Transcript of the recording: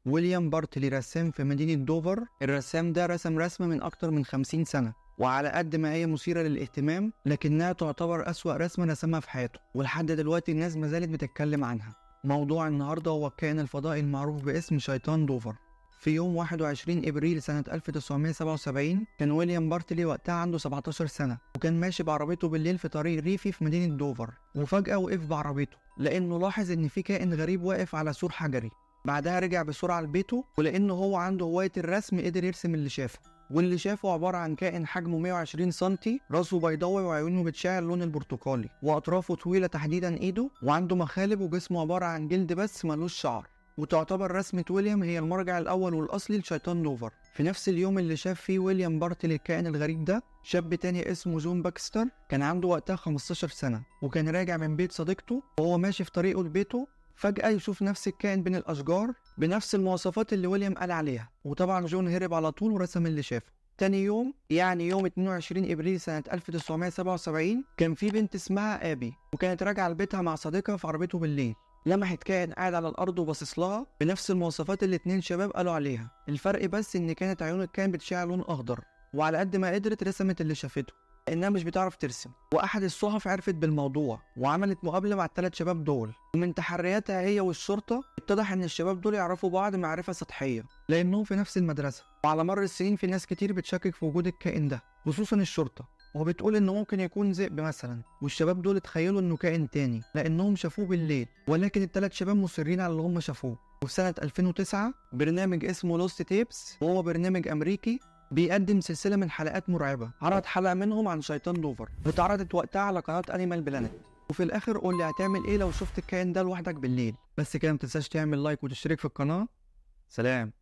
ويليام بارتلي رسام في مدينة دوفر. الرسام ده رسم رسمة من أكتر من 50 سنة، وعلى قد ما هي مثيرة للاهتمام لكنها تعتبر أسوأ رسمة رسمها في حياته، ولحد دلوقتي الناس ما زالت بتتكلم عنها. موضوع النهاردة هو الكائن الفضائي المعروف باسم شيطان دوفر. في يوم 21 إبريل سنة 1977 كان ويليام بارتلي وقتها عنده 17 سنة، وكان ماشي بعربيته بالليل في طريق ريفي في مدينة دوفر، وفجأة وقف بعربيته لأنه لاحظ إن في كائن غريب واقف على سور حجري. بعدها رجع بسرعة لبيته، ولأنه هو عنده هواية الرسم قدر يرسم اللي شافه. واللي شافه عبارة عن كائن حجمه 120 سنتي، راسه بيضاوي وعيونه بتشع اللون البرتقالي، وأطرافه طويلة تحديدا إيده، وعنده مخالب، وجسمه عبارة عن جلد بس ملوش شعر. وتعتبر رسمة ويليام هي المرجع الأول والأصلي لشيطان دوفر. في نفس اليوم اللي شاف فيه ويليام بارتلي الكائن الغريب ده، شاب تاني اسمه جون باكستر كان عنده وقتها 15 سنة، وكان راجع من بيت صديقته، وهو ماشي في طريقه لبيته فجأة يشوف نفس الكائن بين الأشجار بنفس المواصفات اللي ويليام قال عليها. وطبعا جون هرب على طول ورسم اللي شافه. تاني يوم يعني يوم 22 إبريل سنة 1977 كان في بنت اسمها آبي، وكانت راجعة لبيتها مع صديقها في عربيته بالليل. لمحت كائن قاعد على الأرض وباصص لها بنفس المواصفات اللي اتنين شباب قالوا عليها. الفرق بس إن كانت عيون الكائن بتشع لون أخضر، وعلى قد ما قدرت رسمت اللي شافته لأنها مش بتعرف ترسم. وأحد الصحف عرفت بالموضوع وعملت مقابلة مع الثلاث شباب دول، ومن تحرياتها هي والشرطة اتضح إن الشباب دول يعرفوا بعض معرفة سطحية لأنهم في نفس المدرسة. وعلى مر السنين في ناس كتير بتشكك في وجود الكائن ده، خصوصا الشرطة، وبتقول إنه ممكن يكون ذئب مثلا. والشباب دول اتخيلوا إنه كائن تاني لأنهم شافوه بالليل، ولكن الثلاث شباب مصرين على اللي هم شافوه. وفي سنة 2009 برنامج اسمه لوست تيبس، وهو برنامج أمريكي بيقدم سلسلة من حلقات مرعبة، عرض حلقة منهم عن شيطان دوفر واتعرضت وقتها على قناة أنيمال بلانت. وفي الآخر قول لي هتعمل إيه لو شفت الكائن ده لوحدك بالليل. بس كده متنساش تعمل لايك وتشترك في القناة. سلام.